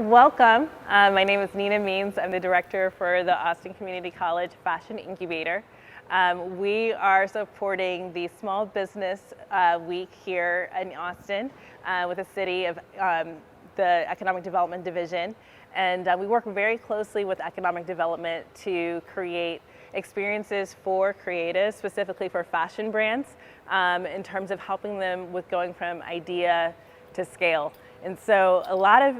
Welcome. My name is Nina Means. I'm the director for the Austin Community College Fashion Incubator. We are supporting the Small Business Week here in Austin with the city of the Economic Development Division. And we work very closely with economic development to create experiences for creatives, specifically for fashion brands, in terms of helping them with going from idea to scale. And so a lot of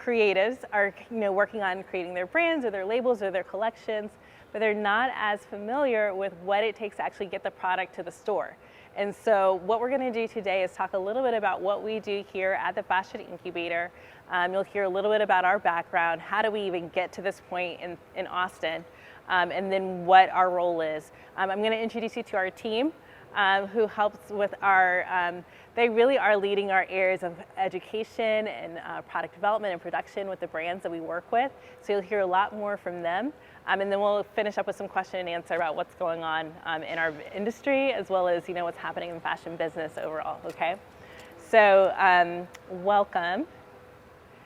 creatives are working on creating their brands or their labels or their collections, but they're not as familiar with what it takes to actually get the product to the store. And so what we're going to do today is talk a little bit about what we do here at the Fashion Incubator. You'll hear a little bit about our background, how do we even get to this point in Austin, and then what our role is. I'm going to introduce you to our team who helps with our, they really are leading our areas of education and product development and production with the brands that we work with. So you'll hear a lot more from them. And then we'll finish up with some question and answer about what's going on in our industry, as well as what's happening in fashion business overall, okay? So welcome.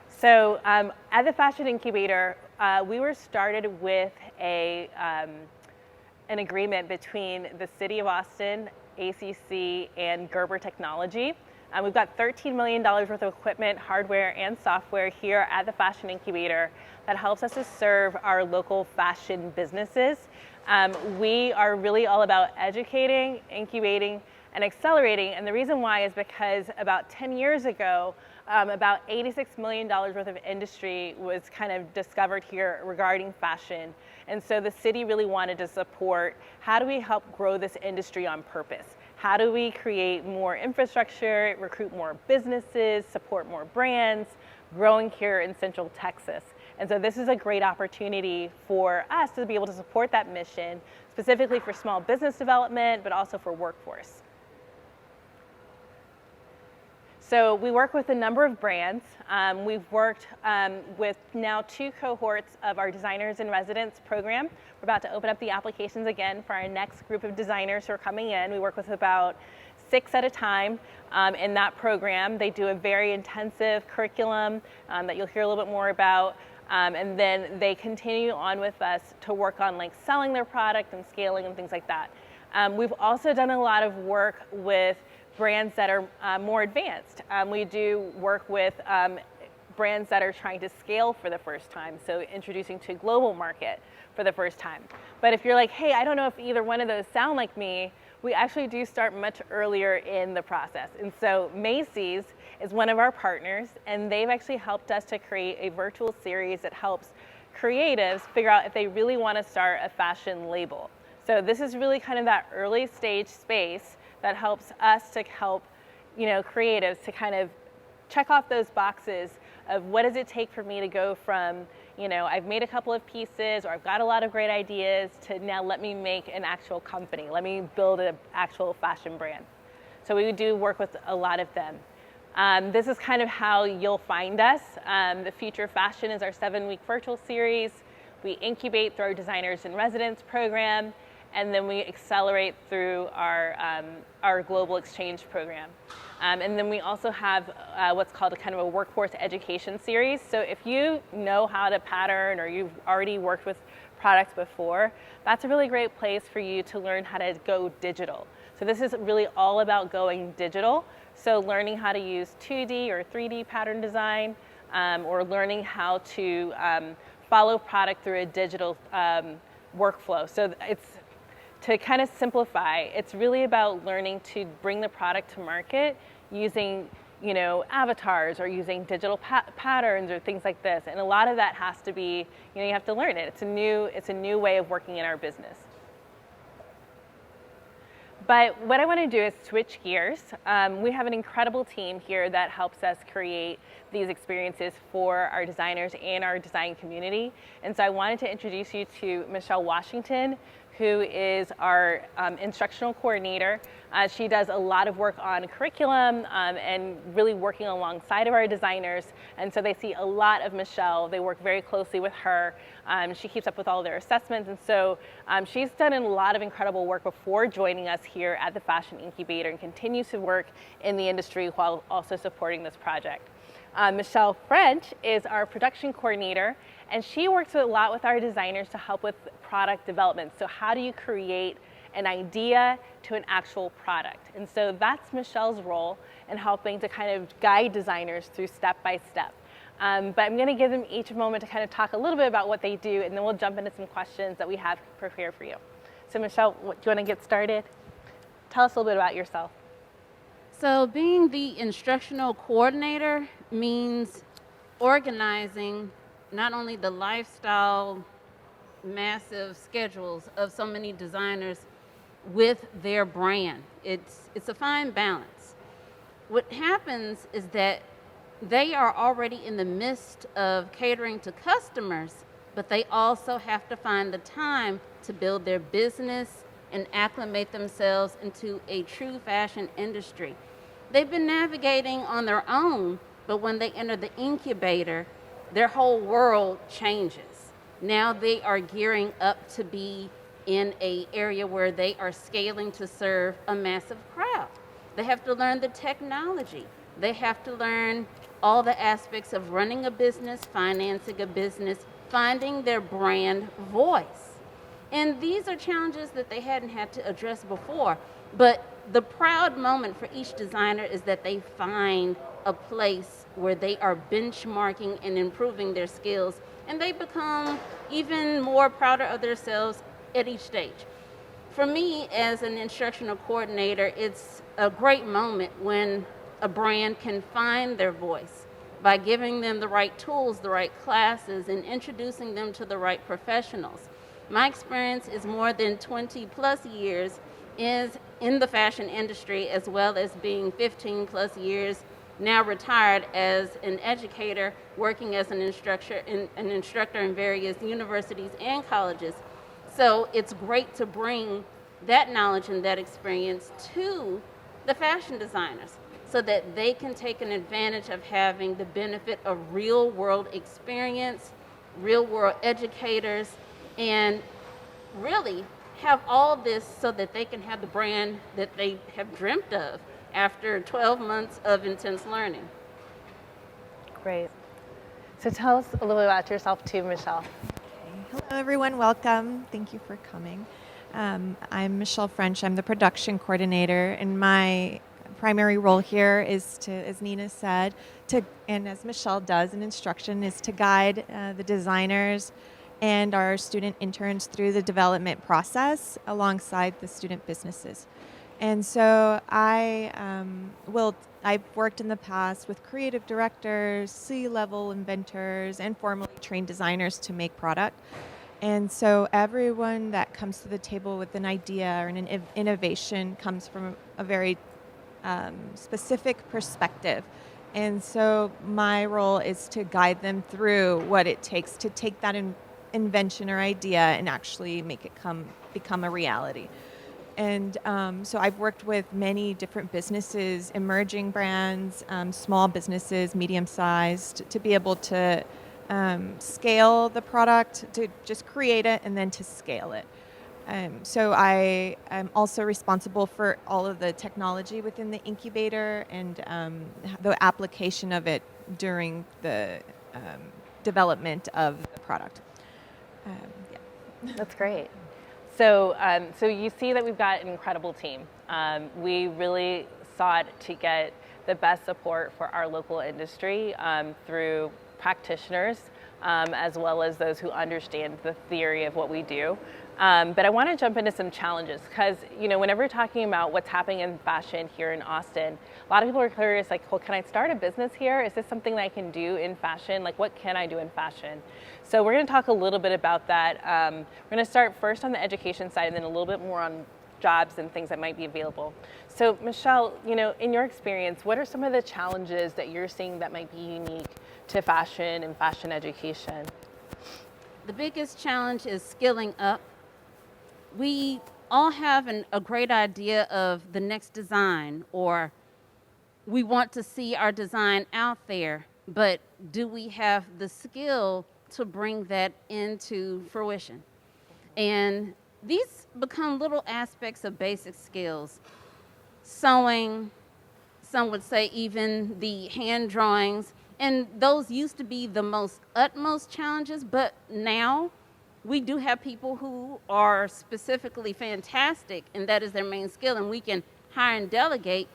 So at the Fashion Incubator, we were started with an agreement between the City of Austin, ACC, and Gerber Technology. We've got $13 million worth of equipment, hardware, and software here at the Fashion Incubator that helps us to serve our local fashion businesses. We are really all about educating, incubating, and accelerating, and the reason why is because about 10 years ago, about $86 million worth of industry was kind of discovered here regarding fashion. And so the city really wanted to support, how do we help grow this industry on purpose? How do we create more infrastructure, recruit more businesses, support more brands, growing here in Central Texas? And so this is a great opportunity for us to be able to support that mission, specifically for small business development, but also for workforce. So we work with a number of brands. We've worked with now 2 cohorts of our Designers in Residence program. We're about to open up the applications again for our next group of designers who are coming in. We work with about 6 at a time in that program. They do a very intensive curriculum that you'll hear a little bit more about. And then they continue on with us to work on selling their product and scaling and things like that. We've also done a lot of work with brands that are more advanced. We do work with brands that are trying to scale for the first time, so introducing to a global market for the first time. But if you're like, hey, I don't know if either one of those sound like me, we actually do start much earlier in the process. And so Macy's is one of our partners, and they've actually helped us to create a virtual series that helps creatives figure out if they really want to start a fashion label. So this is really kind of that early stage space that helps us to help, creatives to kind of check off those boxes of what does it take for me to go from, I've made a couple of pieces or I've got a lot of great ideas to now let me make an actual company. Let me build an actual fashion brand. So we do work with a lot of them. This is kind of how you'll find us. The Future Fashion is our 7-week virtual series. We incubate through our Designers in Residence program, and then we accelerate through our global exchange program. And then we also have what's called a kind of a workforce education series. So if you know how to pattern or you've already worked with products before, that's a really great place for you to learn how to go digital. So this is really all about going digital. So learning how to use 2D or 3D pattern design, or learning how to follow product through a digital workflow. So it's, to kind of simplify, it's really about learning to bring the product to market using, avatars or using digital patterns or things like this. And a lot of that has to be, you have to learn it. It's a new way of working in our business. But what I want to do is switch gears. We have an incredible team here that helps us create these experiences for our designers and our design community. And so I wanted to introduce you to Michelle Washington, who is our Instructional Coordinator. She does a lot of work on curriculum and really working alongside of our designers. And so they see a lot of Michelle. They work very closely with her. She keeps up with all their assessments. And so she's done a lot of incredible work before joining us here at the Fashion Incubator and continues to work in the industry while also supporting this project. Michelle French is our production coordinator, and she works a lot with our designers to help with product development. So how do you create an idea to an actual product? And so that's Michelle's role in helping to kind of guide designers through step by step. But I'm going to give them each a moment to kind of talk a little bit about what they do, and then we'll jump into some questions that we have prepared for you. So Michelle, do you want to get started? Tell us a little bit about yourself. So being the instructional coordinator means organizing not only the lifestyle massive schedules of so many designers with their brand. It's a fine balance. What happens is that they are already in the midst of catering to customers, but they also have to find the time to build their business and acclimate themselves into a true fashion industry. They've been navigating on their own, but when they enter the incubator, their whole world changes. Now they are gearing up to be in an area where they are scaling to serve a massive crowd. They have to learn the technology. They have to learn all the aspects of running a business, financing a business, finding their brand voice. And these are challenges that they hadn't had to address before. But the proud moment for each designer is that they find a place where they are benchmarking and improving their skills, and they become even more prouder of themselves at each stage. For me, as an instructional coordinator, it's a great moment when a brand can find their voice by giving them the right tools, the right classes, and introducing them to the right professionals. My experience is more than 20 plus years is in the fashion industry, as well as being 15 plus years now retired as an educator, working as an instructor in various universities and colleges. So it's great to bring that knowledge and that experience to the fashion designers so that they can take an advantage of having the benefit of real world experience, real world educators, and really have all this so that they can have the brand that they have dreamt of after 12 months of intense learning. Great. So tell us a little bit about yourself too, Michelle. Hello everyone, welcome. Thank you for coming. I'm Michelle French. I'm the production coordinator, and my primary role here is to, as Nina said, and as Michelle does in instruction, is to guide the designers and our student interns through the development process alongside the student businesses. And so I've worked in the past with creative directors, C-level inventors, and formally trained designers to make product. And so everyone that comes to the table with an idea or an innovation comes from a very specific perspective. And so my role is to guide them through what it takes to take that invention or idea and actually make it become a reality. And so I've worked with many different businesses, emerging brands, small businesses, medium-sized, to be able to scale the product, to just create it and then to scale it. So I am also responsible for all of the technology within the incubator and the application of it during the development of the product. That's great. So you see that we've got an incredible team. We really sought to get the best support for our local industry through practitioners, as well as those who understand the theory of what we do. But I want to jump into some challenges because, whenever we're talking about what's happening in fashion here in Austin, a lot of people are curious, like, well, can I start a business here? Is this something that I can do in fashion? Like, what can I do in fashion? So we're going to talk a little bit about that. We're going to start first on the education side and then a little bit more on jobs and things that might be available. So Michelle, in your experience, what are some of the challenges that you're seeing that might be unique to fashion and fashion education? The biggest challenge is skilling up. We all have a great idea of the next design, or we want to see our design out there, but do we have the skill to bring that into fruition? And these become little aspects of basic skills. Sewing, some would say even the hand drawings, And those used to be the utmost challenges, but now we do have people who are specifically fantastic, and that is their main skill, and we can hire and delegate.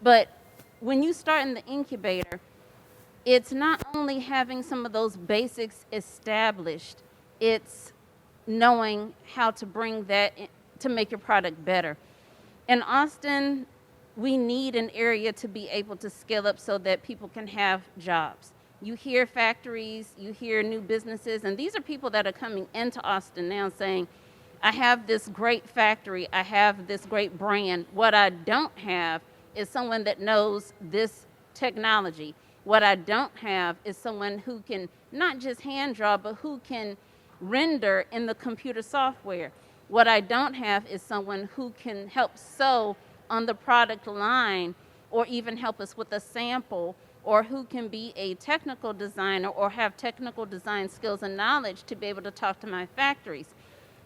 But when you start in the incubator, it's not only having some of those basics established, it's knowing how to bring that in, to make your product better. In Austin, we need an area to be able to scale up so that people can have jobs. You hear factories, you hear new businesses, and these are people that are coming into Austin now saying, I have this great factory, I have this great brand. What I don't have is someone that knows this technology. What I don't have is someone who can not just hand draw, but who can render in the computer software. What I don't have is someone who can help sew on the product line, or even help us with a sample, or who can be a technical designer or have technical design skills and knowledge to be able to talk to my factories.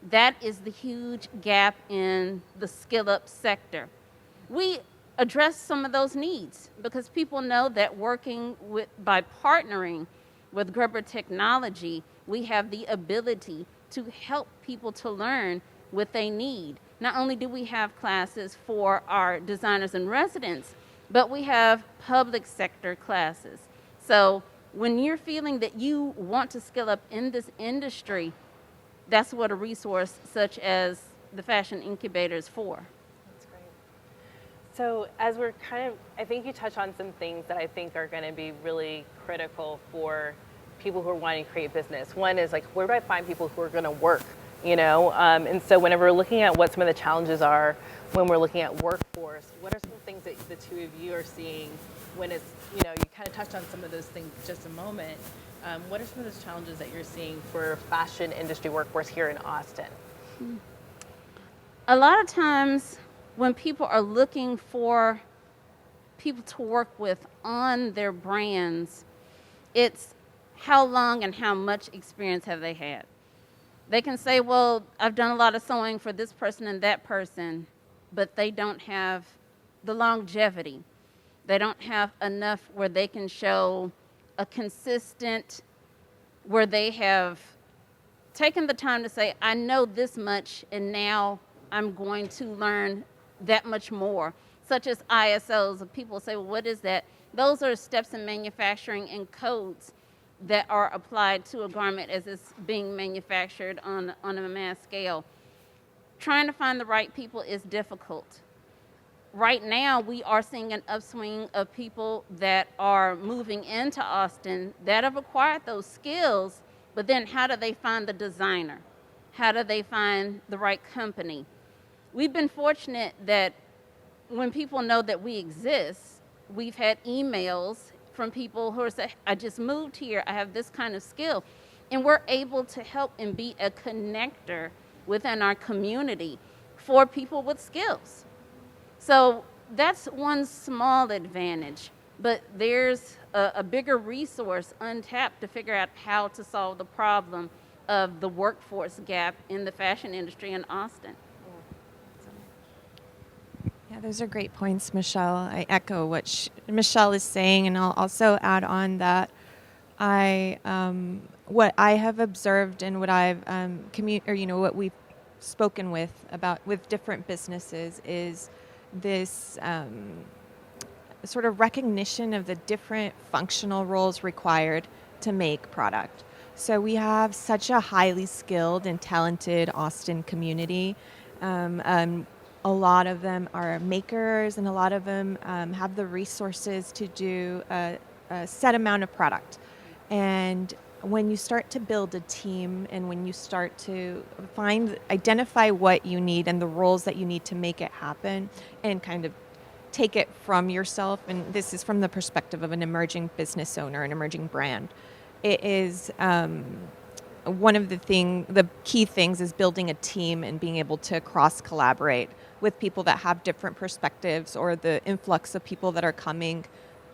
That is the huge gap in the skill up sector. We address some of those needs because people know that by partnering with Gerber Technology, we have the ability to help people to learn what they need. Not only do we have classes for our designers and residents, but we have public sector classes. So when you're feeling that you want to skill up in this industry, that's what a resource such as the Fashion Incubator is for. That's great. So as we're I think you touch on some things that I think are going to be really critical for people who are wanting to create business. One is like, where do I find people who are going to work? And so whenever we're looking at what some of the challenges are, when we're looking at workforce, what are some things that the two of you are seeing when it's, you kind of touched on some of those things just a moment. What are some of those challenges that you're seeing for fashion industry workforce here in Austin? A lot of times when people are looking for people to work with on their brands, it's how long and how much experience have they had. They can say, well, I've done a lot of sewing for this person and that person, but they don't have the longevity. They don't have enough where they can show a consistent, where they have taken the time to say, I know this much and now I'm going to learn that much more, such as ISOs. People say, well, what is that? Those are steps in manufacturing and codes that are applied to a garment as it's being manufactured on a mass scale. Trying to find the right people is difficult. Right now, we are seeing an upswing of people that are moving into Austin that have acquired those skills, but then how do they find the designer? How do they find the right company? We've been fortunate that when people know that we exist, we've had emails from people who are saying, I just moved here, I have this kind of skill. And we're able to help and be a connector within our community for people with skills. So that's one small advantage, but there's a bigger resource untapped to figure out how to solve the problem of the workforce gap in the fashion industry in Austin. Yeah, those are great points, Michelle. I echo what Michelle is saying, and I'll also add on that what I have observed and what I've what we've spoken with different businesses is this sort of recognition of the different functional roles required to make product. So we have such a highly skilled and talented Austin community. A lot of them are makers, and a lot of them have the resources to do a set amount of product. And when you start to build a team, and when you start to identify what you need and the roles that you need to make it happen, and kind of take it from yourself, and this is from the perspective of an emerging business owner, an emerging brand, it is one of the key things is building a team and being able to cross-collaborate with people that have different perspectives, or the influx of people that are coming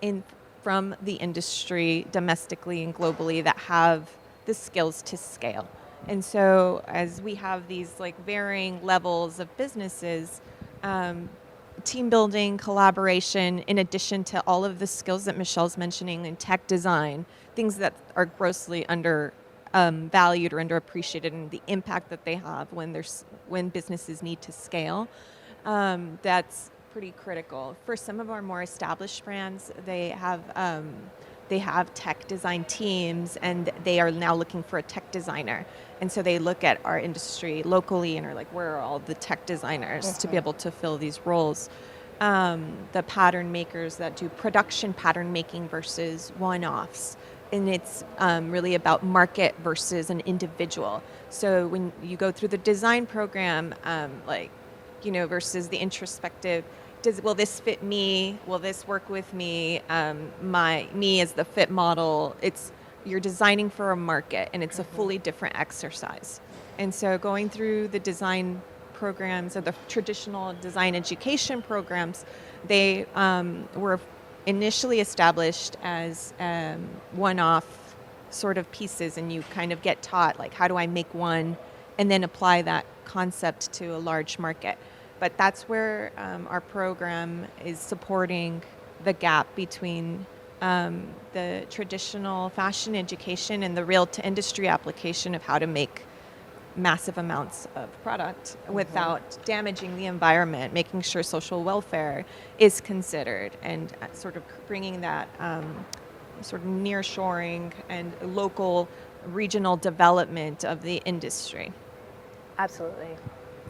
in from the industry domestically and globally that have the skills to scale. And so as we have these varying levels of businesses, team building, collaboration, in addition to all of the skills that Michelle's mentioning in tech design, things that are grossly valued or underappreciated, and the impact that they have when businesses need to scale. That's pretty critical. For some of our more established brands, they have tech design teams, and they are now looking for a tech designer. And so they look at our industry locally and are like, where are all the tech designers to be able to fill these roles? The pattern makers that do production pattern making versus one-offs. And it's really about market versus an individual. So when you go through the design program, versus the introspective, will this fit me? Will this work with me? Me as the fit model. You're designing for a market, and it's a fully different exercise. And so going through the design programs or the traditional design education programs, they were initially established as one-off sort of pieces, and you kind of get taught, like, how do I make one and then apply that concept to a large market. But that's where our program is supporting the gap between the traditional fashion education and the real to industry application of how to make massive amounts of product without damaging the environment, making sure social welfare is considered, and sort of bringing that sort of nearshoring and local regional development of the industry. Absolutely.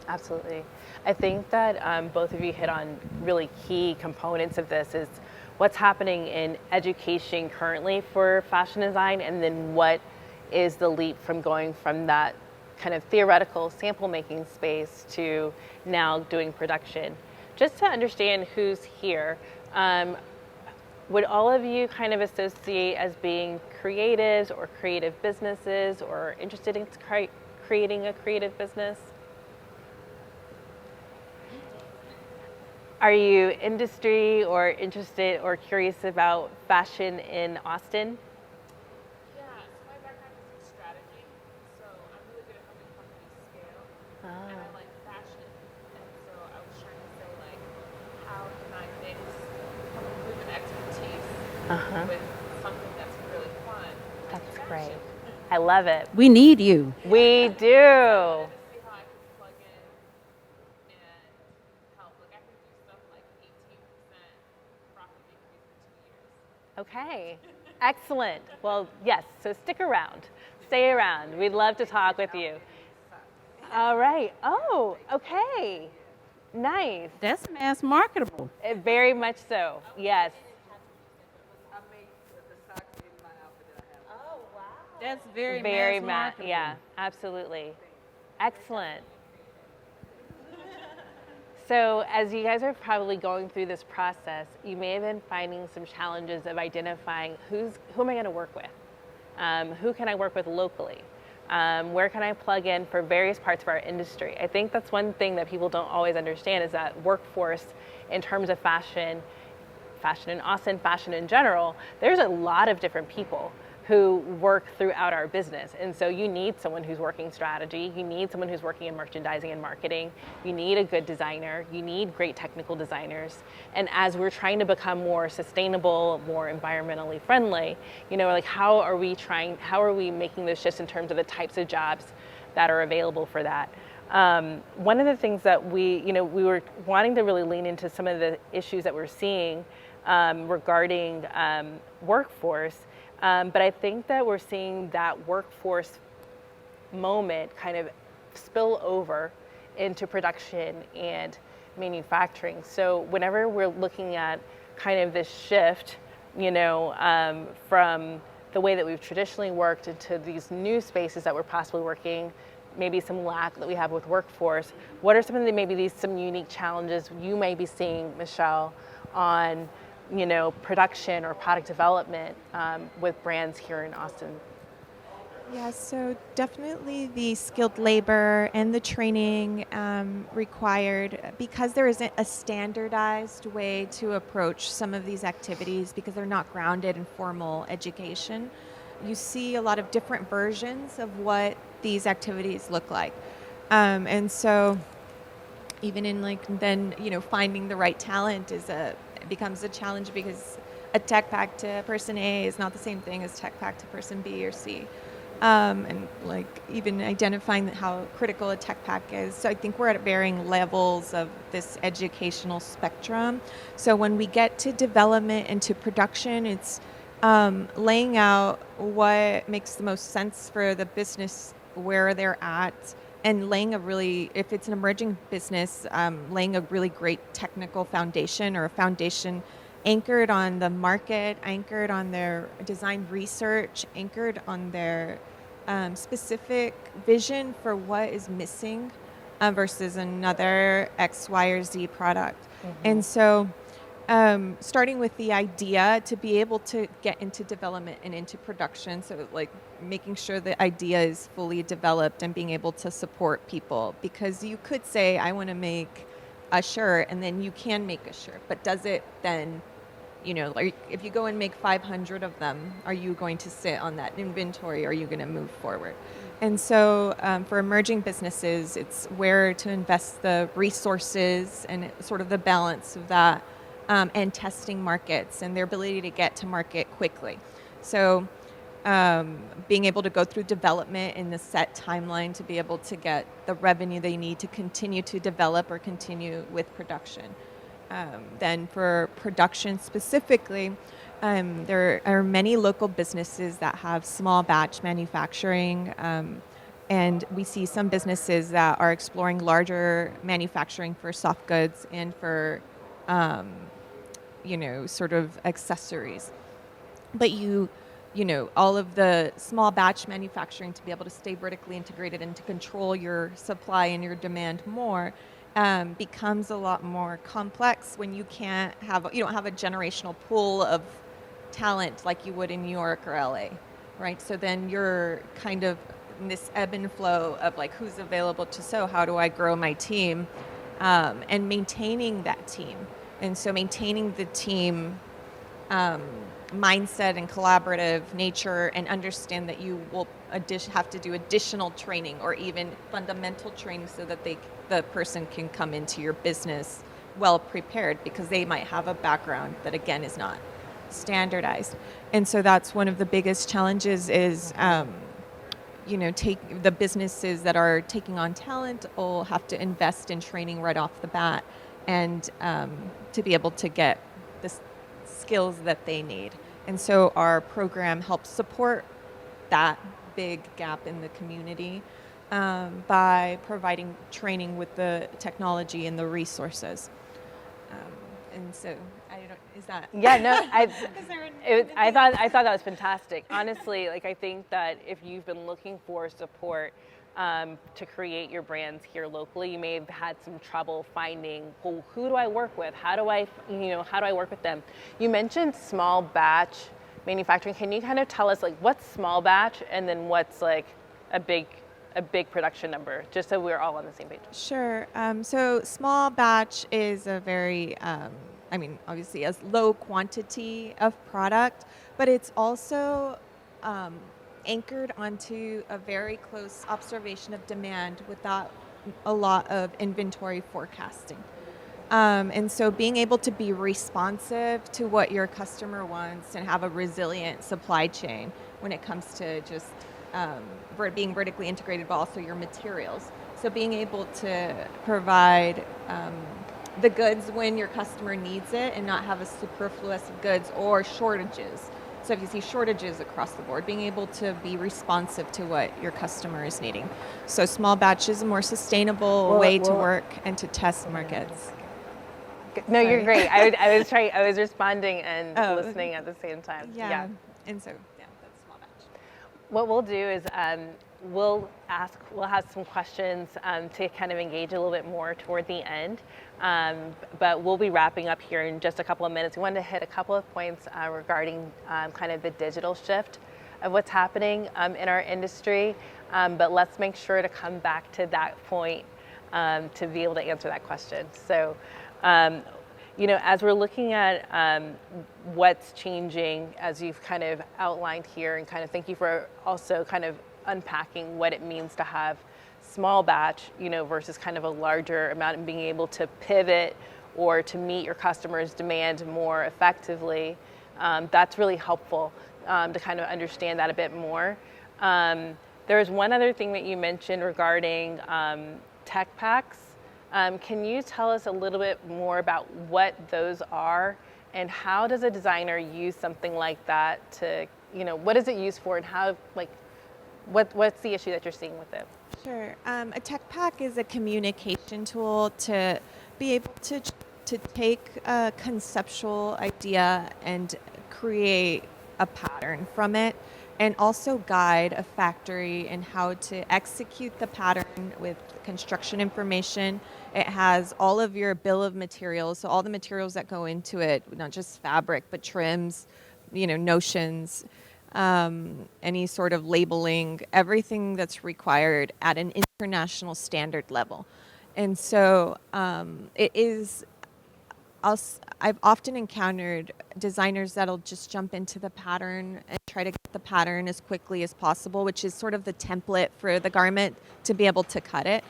Absolutely. I think that both of you hit on really key components of this is what's happening in education currently for fashion design, and then what is the leap from going from that kind of theoretical sample making space to now doing production. Just to understand who's here, would all of you kind of associate as being creatives or creative businesses or interested in creating a creative business? Are you industry or interested or curious about fashion in Austin? Yeah, so my background is in strategy, so I'm really good at helping companies scale, and I like fashion, and so I was trying to say, like, how can I mix proven expertise with something that's really fun? That's great. I love it. We need you. We do. See how I can plug in and help. Like, I can do stuff like 18% profit increase in 2 years. Okay. Excellent. Well, yes. So stick around. Stay around. We'd love to talk with you. All right. Oh, okay. Nice. That's mass marketable. Very much so. Yes. That's very mass marketable. Yeah, absolutely. Excellent. So as you guys are probably going through this process, you may have been finding some challenges of identifying who am I going to work with? Who can I work with locally? Where can I plug in for various parts of our industry? I think that's one thing that people don't always understand is that workforce in terms of fashion in Austin, fashion in general, there's a lot of different people who work throughout our business. And so you need someone who's working strategy, you need someone who's working in merchandising and marketing, you need a good designer, you need great technical designers. And as we're trying to become more sustainable, more environmentally friendly, like how are we making those shifts in terms of the types of jobs that are available for that? One of the things that we were wanting to really lean into some of the issues that we're seeing regarding workforce. But I think that we're seeing that workforce moment kind of spill over into production and manufacturing. So whenever we're looking at kind of this shift, from the way that we've traditionally worked into these new spaces that we're possibly working, maybe some lack that we have with workforce, what are some of some unique challenges you may be seeing, Michelle, on production or product development with brands here in Austin? Yeah, so definitely the skilled labor and the training required, because there isn't a standardized way to approach some of these activities because they're not grounded in formal education. You see a lot of different versions of what these activities look like. And so, even in like then finding the right talent becomes a challenge, because a tech pack to person A is not the same thing as tech pack to person B or C. And like even identifying how critical a tech pack is. So I think we're at varying levels of this educational spectrum. So when we get to development and to production, it's laying out what makes the most sense for the business, where they're at, and laying if it's an emerging business, laying a really great technical foundation, or a foundation anchored on the market, anchored on their design research, anchored on their specific vision for what is missing versus another X, Y, or Z product. And so starting with the idea to be able to get into development and into production. So like making sure the idea is fully developed and being able to support people, because you could say, I want to make a shirt, and then you can make a shirt, but does it then, like if you go and make 500 of them, are you going to sit on that inventory? Or are you going to move forward? And so for emerging businesses, it's where to invest the resources and sort of the balance of that, and testing markets and their ability to get to market quickly. So being able to go through development in the set timeline to be able to get the revenue they need to continue to develop or continue with production. Then for production specifically, there are many local businesses that have small batch manufacturing, and we see some businesses that are exploring larger manufacturing for soft goods and for sort of accessories. But all of the small batch manufacturing, to be able to stay vertically integrated and to control your supply and your demand more, becomes a lot more complex when you don't have a generational pool of talent like you would in New York or LA, right? So then you're kind of in this ebb and flow of like, who's available so how do I grow my team, and maintaining that team. And so maintaining the team mindset and collaborative nature, and understand that you will have to do additional training or even fundamental training so that the person can come into your business well prepared, because they might have a background that again is not standardized. And so that's one of the biggest challenges is take the businesses that are taking on talent will have to invest in training right off the bat, and to be able to get the skills that they need. And so our program helps support that big gap in the community by providing training with the technology and the resources. And so is that? Yeah, no, I thought that was fantastic. Honestly, like I think that if you've been looking for support to create your brands here locally, you may have had some trouble finding, well, who do I work with? How do I work with them? You mentioned small batch manufacturing. Can you kind of tell us like what's small batch, and then what's like a big production number, just so we're all on the same page? Sure. So small batch is a very, obviously a low quantity of product, but it's also anchored onto a very close observation of demand without a lot of inventory forecasting. And so being able to be responsive to what your customer wants and have a resilient supply chain when it comes to just being vertically integrated, but also your materials. So being able to provide the goods when your customer needs it and not have a superfluous of goods or shortages. So if you see shortages across the board, being able to be responsive to what your customer is needing. So small batch is a more sustainable way to work and to test markets. No, sorry. You're great. I was responding and listening at the same time. Yeah. And so, that's small batch. What we'll do is we'll have some questions to kind of engage a little bit more toward the end. But we'll be wrapping up here in just a couple of minutes. We wanted to hit a couple of points regarding kind of the digital shift of what's happening in our industry. But let's make sure to come back to that point to be able to answer that question. So, as we're looking at what's changing, as you've kind of outlined here, and kind of thank you for also kind of unpacking what it means to have small batch, versus kind of a larger amount, and being able to pivot or to meet your customers' demand more effectively. That's really helpful to kind of understand that a bit more. There was one other thing that you mentioned regarding tech packs. Can you tell us a little bit more about what those are, and how does a designer use something like that to, what is it used for, and how, what's the issue that you're seeing with it? Sure. A tech pack is a communication tool to be able to take a conceptual idea and create a pattern from it, and also guide a factory in how to execute the pattern with construction information. It has all of your bill of materials, so all the materials that go into it, not just fabric, but trims, notions, any sort of labeling, everything that's required at an international standard level. And so it is, I've often encountered designers that'll just jump into the pattern and try to get the pattern as quickly as possible, which is sort of the template for the garment to be able to cut it.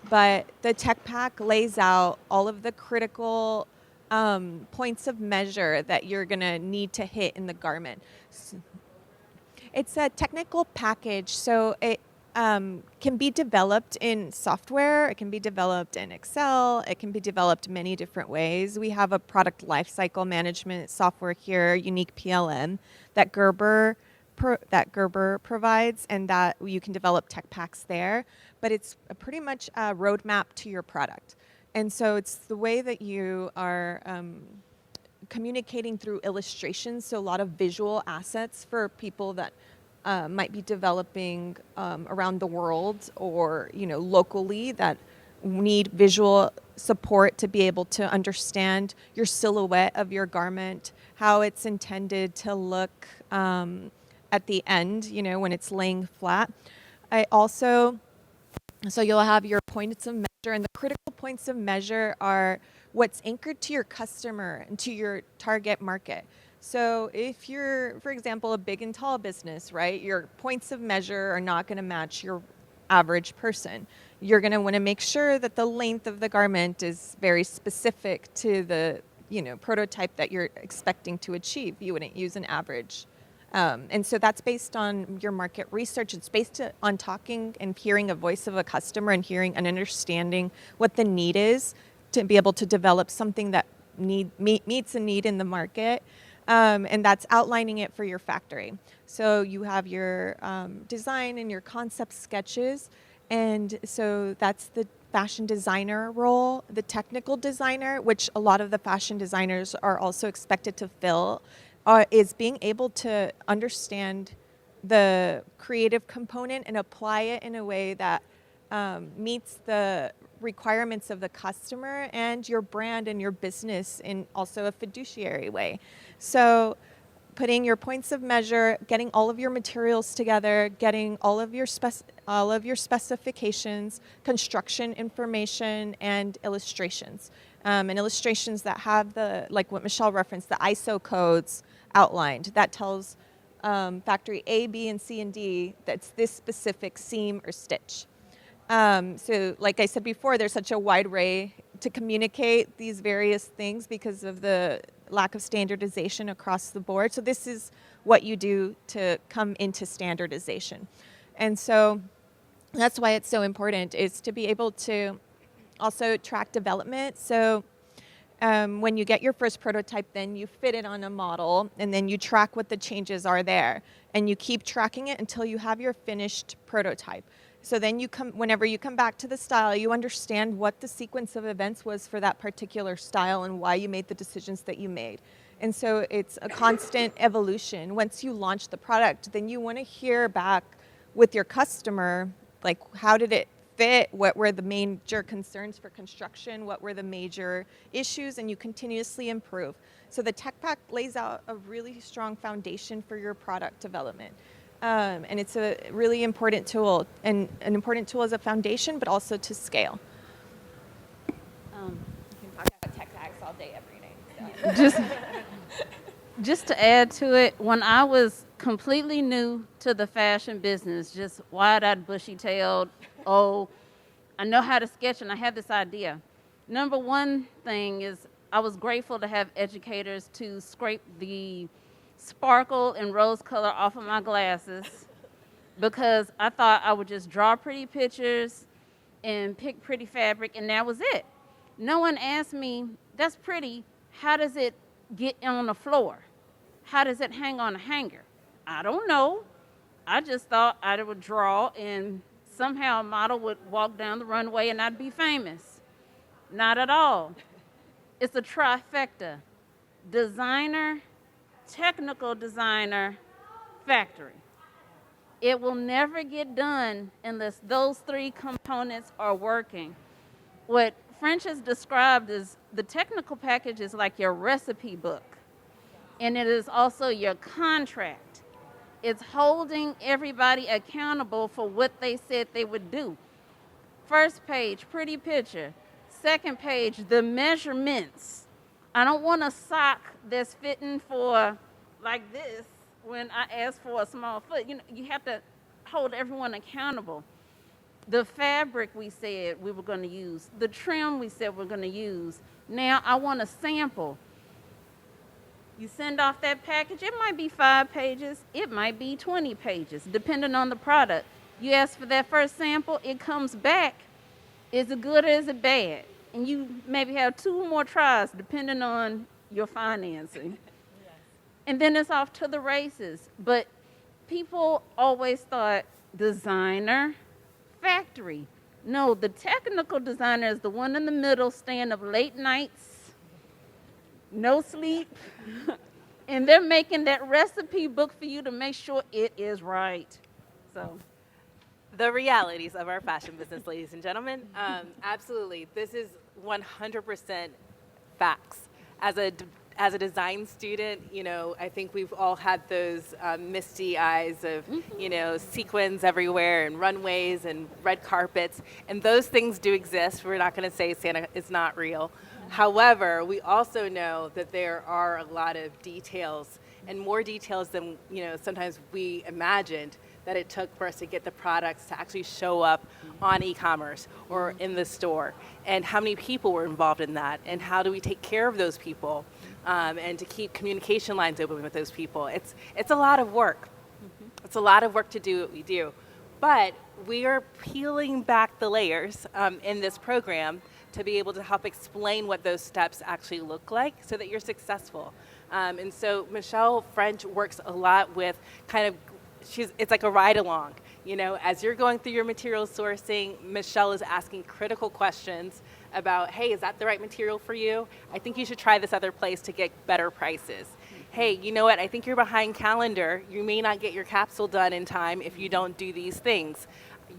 But the tech pack lays out all of the critical points of measure that you're going to need to hit in the garment. It's a technical package, so it can be developed in software, it can be developed in Excel, it can be developed many different ways. We have a product lifecycle management software here, Unique PLM, that Gerber provides, and that you can develop tech packs there. But it's pretty much a roadmap to your product. And so it's the way that you are communicating through illustrations, so a lot of visual assets for people that might be developing around the world, or locally, that need visual support to be able to understand your silhouette of your garment, how it's intended to look at the end, when it's laying flat. So you'll have your points of measure, and the critical points of measure are what's anchored to your customer and to your target market. So if you're, for example, a big and tall business, right, your points of measure are not going to match your average person. You're going to want to make sure that the length of the garment is very specific to the, prototype that you're expecting to achieve. You wouldn't use an average. And so that's based on your market research. It's based on talking and hearing a voice of a customer and hearing and understanding what the need is to be able to develop something that meets a need in the market. And that's outlining it for your factory. So you have your design and your concept sketches. And so that's the fashion designer role. The technical designer, which a lot of the fashion designers are also expected to fill, is being able to understand the creative component and apply it in a way that meets the requirements of the customer and your brand and your business in also a fiduciary way. So putting your points of measure, getting all of your materials together, getting all of your specifications, construction information, and illustrations. And illustrations that have like what Michelle referenced, the ISO codes outlined. That tells factory A, B, and C, and D that's this specific seam or stitch. So like I said before, there's such a wide array to communicate these various things because of the lack of standardization across the board. So this is what you do to come into standardization. And so that's why it's so important, is to be able to also track development. So when you get your first prototype, then you fit it on a model, and then you track what the changes are there. And you keep tracking it until you have your finished prototype. So then whenever you come back to the style, you understand what the sequence of events was for that particular style and why you made the decisions that you made. And so it's a constant evolution. Once you launch the product, then you want to hear back with your customer, like, how did it fit? What were the major concerns for construction? What were the major issues? And you continuously improve. So the tech pack lays out a really strong foundation for your product development. And it's a really important tool, and an important tool as a foundation, but also to scale. You can talk about tech packs all day, every day. So. Just to add to it, when I was completely new to the fashion business, just wide-eyed, bushy-tailed, I know how to sketch and I have this idea. Number one thing is I was grateful to have educators to scrape the sparkle and rose color off of my glasses because I thought I would just draw pretty pictures and pick pretty fabric and that was it. No one asked me, that's pretty, how does it get on the floor? How does it hang on a hanger? I don't know. I just thought I would draw and somehow a model would walk down the runway and I'd be famous. Not at all. It's a trifecta. Designer, technical designer, factory. It will never get done unless those three components are working. What French has described as the technical package is like your recipe book, and it is also your contract. It's holding everybody accountable for what they said they would do. First page, pretty picture. Second page, the measurements. I don't want a sock that's fitting for like this when I ask for a small foot. You have to hold everyone accountable. The fabric we said we were going to use, the trim we said we're going to use. Now I want a sample. You send off that package, it might be 5 pages, it might be 20 pages, depending on the product. You ask for that first sample, it comes back. Is it good or is it bad? And you maybe have 2 more tries, depending on your financing. Yes. And then it's off to the races. But people always thought designer, factory. No, the technical designer is the one in the middle, staying up late nights, no sleep, and they're making that recipe book for you to make sure it is right. So, the realities of our fashion business, ladies and gentlemen. Absolutely, this is 100% facts. As a design student, I think we've all had those misty eyes of, sequins everywhere and runways and red carpets, and those things do exist. We're not going to say Santa is not real. However, we also know that there are a lot of details, and more details than sometimes we imagined, that it took for us to get the products to actually show up on e-commerce or in the store, and how many people were involved in that, and how do we take care of those people, and to keep communication lines open with those people. It's a lot of work. It's a lot of work to do what we do, but we are peeling back the layers in this program to be able to help explain what those steps actually look like so that you're successful. And so Michelle French works a lot with it's like a ride along. As you're going through your material sourcing, Michelle is asking critical questions about, hey, is that the right material for you? I think you should try this other place to get better prices. Hey, you know what? I think you're behind calendar. You may not get your capsule done in time if you don't do these things.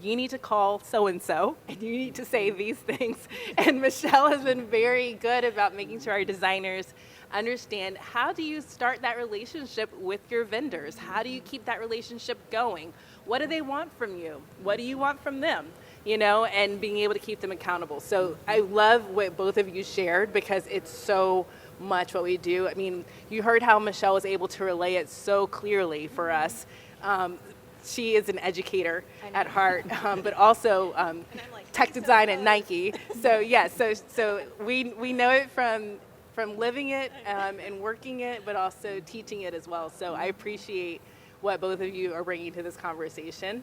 You need to call so-and-so, and you need to say these things. And Michelle has been very good about making sure our designers understand, how do you start that relationship with your vendors? How do you keep that relationship going? What do they want from you? What do you want from them? And being able to keep them accountable. So I love what both of you shared, because it's so much what we do. I mean, you heard how Michelle was able to relay it so clearly for us. She is an educator at heart, but also tech design at Nike. So yeah, so we know it from living it and working it, but also teaching it as well. So I appreciate what both of you are bringing to this conversation.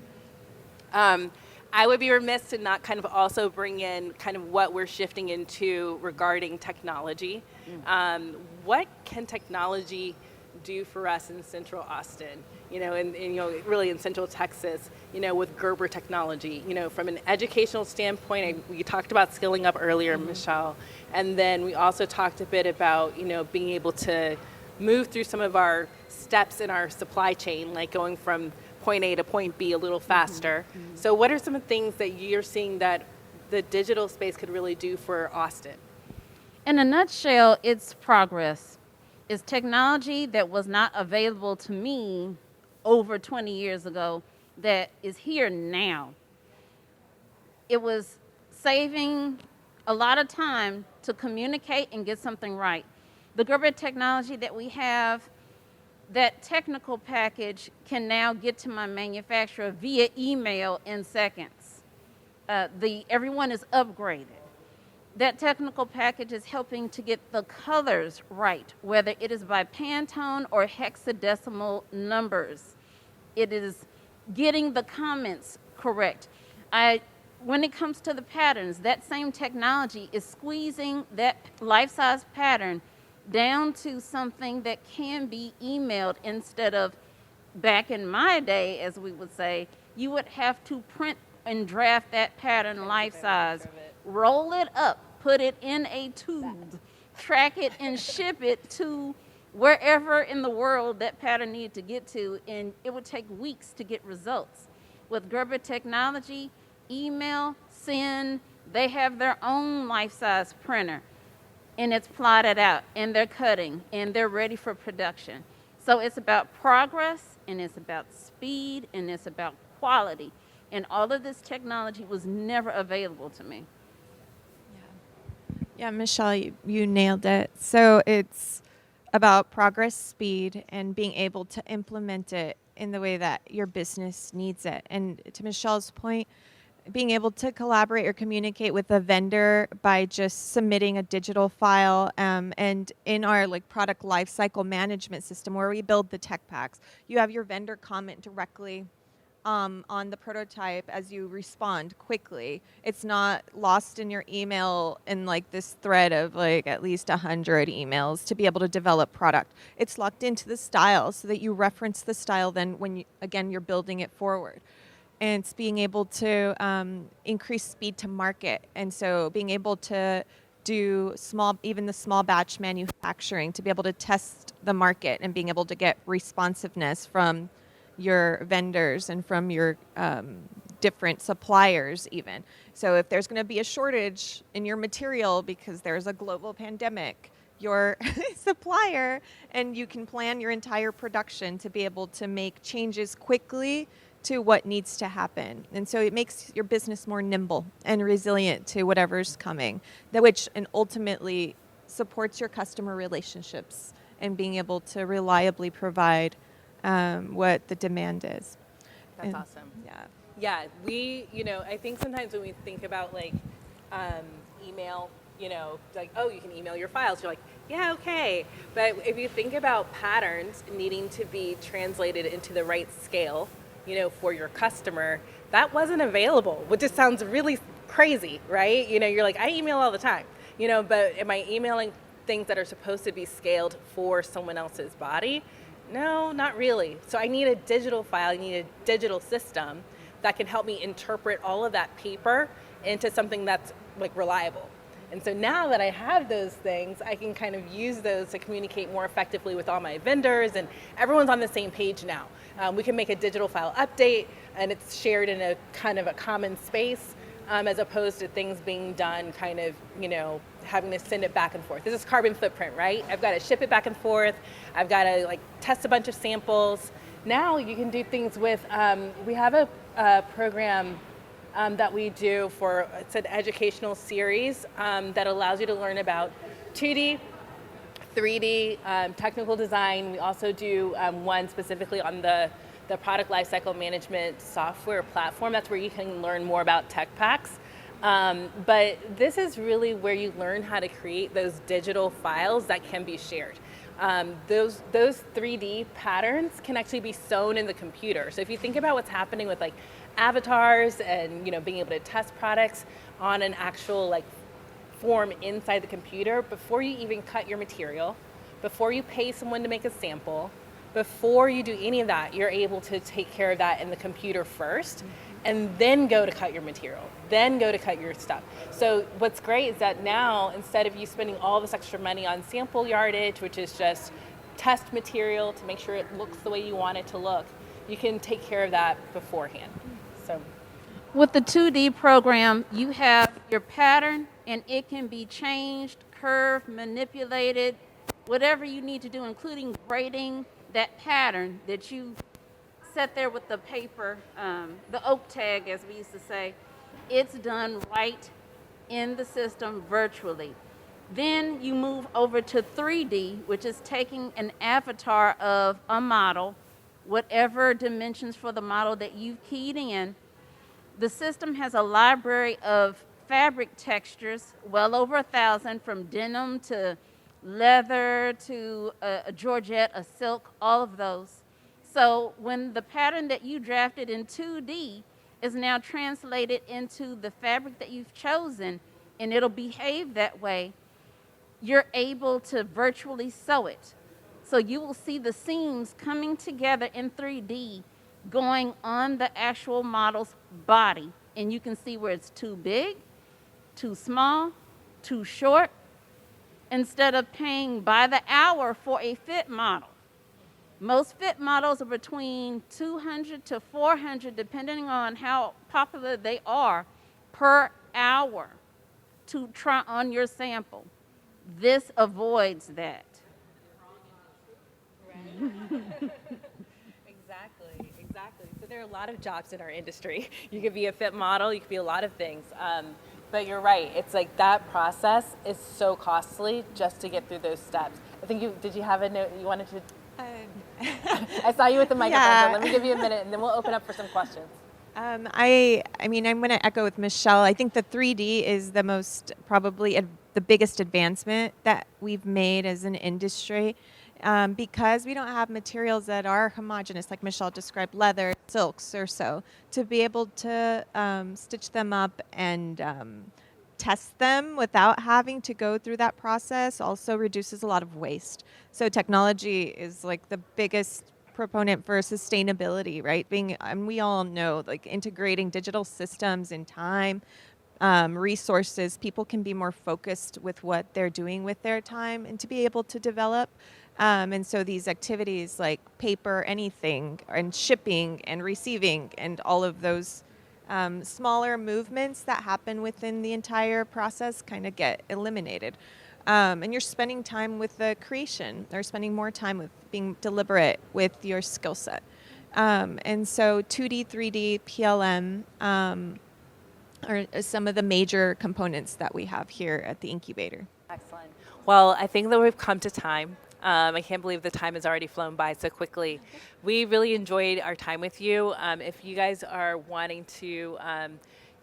I would be remiss to not kind of also bring in kind of what we're shifting into regarding technology. What can technology do for us in Central Austin? And really in Central Texas, with Gerber technology, from an educational standpoint, we talked about skilling up earlier, Michelle, and then we also talked a bit about, being able to move through some of our steps in our supply chain, like going from point A to point B a little faster. So what are some of the things that you're seeing that the digital space could really do for Austin? In a nutshell, it's progress. It's technology that was not available to me over 20 years ago that is here now. It was saving a lot of time to communicate and get something right. The Gerber technology that we have, that technical package can now get to my manufacturer via email in seconds. everyone is upgraded. That technical package is helping to get the colors right, whether it is by Pantone or hexadecimal numbers. It is getting the comments correct. When it comes to the patterns, that same technology is squeezing that life-size pattern down to something that can be emailed instead of, back in my day, as we would say, you would have to print and draft that pattern life-size, roll it up, put it in a tube, track it and ship it to wherever in the world that pattern needed to get to, and it would take weeks to get results. With Gerber technology, email, send, they have their own life-size printer, and it's plotted out, and they're cutting, and they're ready for production. So it's about progress, and it's about speed, and it's about quality. And all of this technology was never available to me. Yeah, Michelle, you nailed it. So it's about progress, speed, and being able to implement it in the way that your business needs it. And to Michelle's point, being able to collaborate or communicate with a vendor by just submitting a digital file, and in our product lifecycle management system where we build the tech packs, you have your vendor comment directly on the prototype as you respond quickly. It's not lost in your email in this thread of at least 100 emails to be able to develop product. It's locked into the style so that you reference the style then when you're building it forward. And it's being able to increase speed to market. And so being able to do even the small batch manufacturing to be able to test the market and being able to get responsiveness from your vendors and from your different suppliers even. So if there's going to be a shortage in your material because there's a global pandemic, your supplier, and you can plan your entire production to be able to make changes quickly to what needs to happen. And so it makes your business more nimble and resilient to whatever's coming, and ultimately supports your customer relationships and being able to reliably provide what the demand is. That's awesome. Yeah, I think sometimes when we think about email, oh, you can email your files. You're like, yeah, okay. But if you think about patterns needing to be translated into the right scale, for your customer, that wasn't available, which just sounds really crazy, right? You're like, I email all the time, but am I emailing things that are supposed to be scaled for someone else's body? No, not really. So I need a digital file, I need a digital system that can help me interpret all of that paper into something that's reliable. And so now that I have those things, I can kind of use those to communicate more effectively with all my vendors, and everyone's on the same page now. We can make a digital file update, and it's shared in a kind of a common space, as opposed to things being done kind of, having to send it back and forth. This is carbon footprint, right? I've got to ship it back and forth. I've got to test a bunch of samples. Now you can do things with, we have a program that we do it's an educational series that allows you to learn about 2D, 3D, technical design. We also do one specifically on the product lifecycle management software platform. That's where you can learn more about tech packs. But this is really where you learn how to create those digital files that can be shared. Those 3D patterns can actually be sewn in the computer. So if you think about what's happening with avatars and being able to test products on an actual form inside the computer, before you even cut your material, before you pay someone to make a sample, before you do any of that, you're able to take care of that in the computer first, and then go to cut your material, then go to cut your stuff. So what's great is that now, instead of you spending all this extra money on sample yardage, which is just test material to make sure it looks the way you want it to look, you can take care of that beforehand. So, with the 2D program, you have your pattern, and it can be changed, curved, manipulated, whatever you need to do, including grading that pattern that you set there with the paper, the oak tag, as we used to say. It's done right in the system virtually. Then you move over to 3D, which is taking an avatar of a model, whatever dimensions for the model that you've keyed in, The system has a library of fabric textures, well over 1,000, from denim to leather to a georgette, a silk, all of those. So when the pattern that you drafted in 2D is now translated into the fabric that you've chosen, and it'll behave that way, you're able to virtually sew it. So you will see the seams coming together in 3D going on the actual model's body. And you can see where it's too big, too small, too short. Instead of paying by the hour for a fit model. Most fit models are between 200 to 400, depending on how popular they are, per hour to try on your sample. This avoids that. Exactly. So there are a lot of jobs in our industry. You could be a fit model, you could be a lot of things. But you're right, it's like that process is so costly just to get through those steps. I think did you have a note you wanted to? I saw you with the microphone, Yeah. so let me give you a minute and then we'll open up for some questions. I mean, I'm going to echo with Michelle. I think the 3D is the most, probably the biggest advancement that we've made as an industry. Because we don't have materials that are homogeneous, like Michelle described, leather, silks or so, to be able to stitch them up and test them without having to go through that process also reduces a lot of waste. So technology is like the biggest proponent for sustainability, right? And we all know, like, integrating digital systems in time, resources, people can be more focused with what they're doing with their time and to be able to develop. And so these activities like paper, anything, and shipping and receiving and all of those smaller movements that happen within the entire process kind of get eliminated. And you're spending time with the creation or spending more time with being deliberate with your skill set. And so 2D, 3D, PLM are some of the major components that we have here at the incubator. Excellent. Well, I think that we've come to time. I can't believe the time has already flown by so quickly. We really enjoyed our time with you. If you guys are wanting to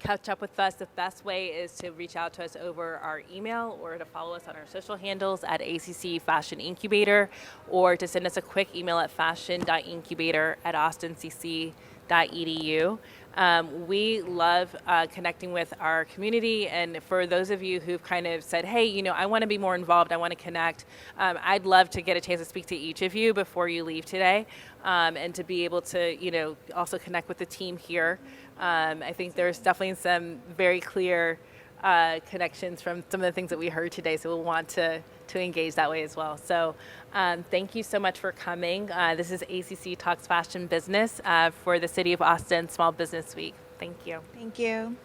catch up with us, the best way is to reach out to us over our email or to follow us on our social handles at ACC Fashion Incubator, or to send us a quick email at fashionincubator@austincc.edu. We love connecting with our community, and for those of you who've kind of said, hey, you know, I want to be more involved, I want to connect, I'd love to get a chance to speak to each of you before you leave today, and to be able to, you know, also connect with the team here. I think there's definitely some very clear connections from some of the things that we heard today, so we'll want to engage that way as well. So thank you so much for coming. This is ACC Talks Fashion Business for the City of Austin Small Business Week. Thank you. Thank you.